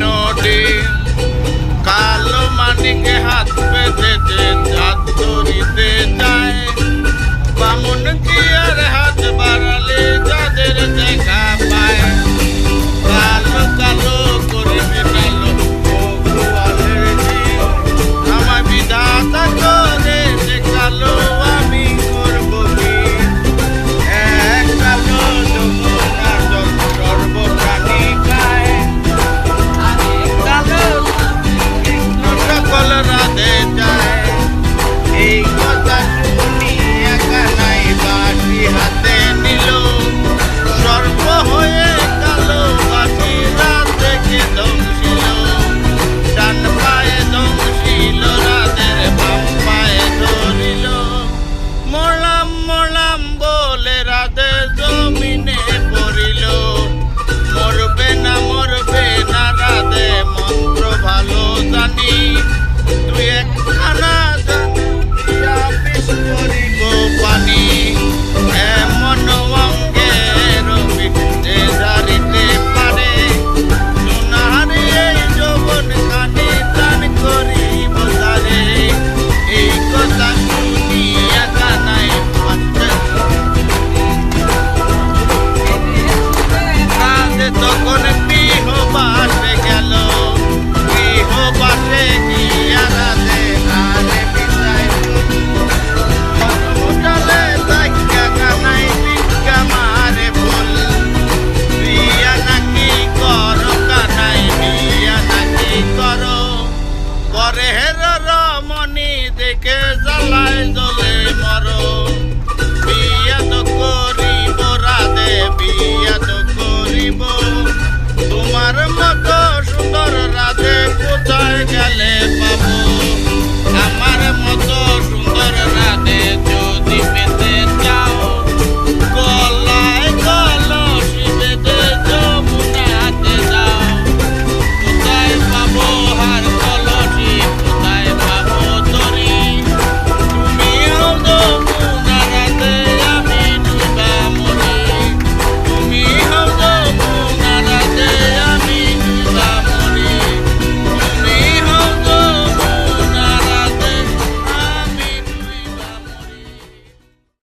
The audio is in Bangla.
নদী কালো মানিকে হাত পেতেছে চাঁদ ধরিতে যায় বামুন কি আর হাত বাড়ালে যাদের দেখা পায় কালো কালো করে মেটালো গোয়ালের দিন আমার বিধাতা করে যে কালো আমি করবো কি এক কালো যমুনা জল সর্বপ্রাণী গায় কালো সকল রাধে যায় এই কথা শুনি একা নাই বাঁশি হাতে নিল সর্ব হয়ে কালো বাঁশি রাত থেকে দংশিল ডান পায়ে দংশিল রাতের বাম পায়ে ধরিল মরলাম মরলাম বলে রাধে জমিনে পড়িল মরবে না রাধে মন্ত্র ভালো জানি তুই একখানা জানিয়া বিষ করিব পানি এমন অঙ্গের বিটে জারিতে পারে সোনারি এই যৌবন খানি দান করিব তারে এই কথা শুনিয়া কানাই রাধে তখন গৃহবাসে গেল গৃহবাসে গিয়া রাধে আরে বিদায় হোটালে দেখা কানাই ভিক্ষা মারে বল বিয়া নাকি করো কানাই বিয়া নাকি করো করে হের রমণী দেখে জ্বালায় জ্বলে মরো বিয়া তো করিব রাধে বিয়া তো করিব তোমার মতো সুন্দর রাধে কোথায় গেলে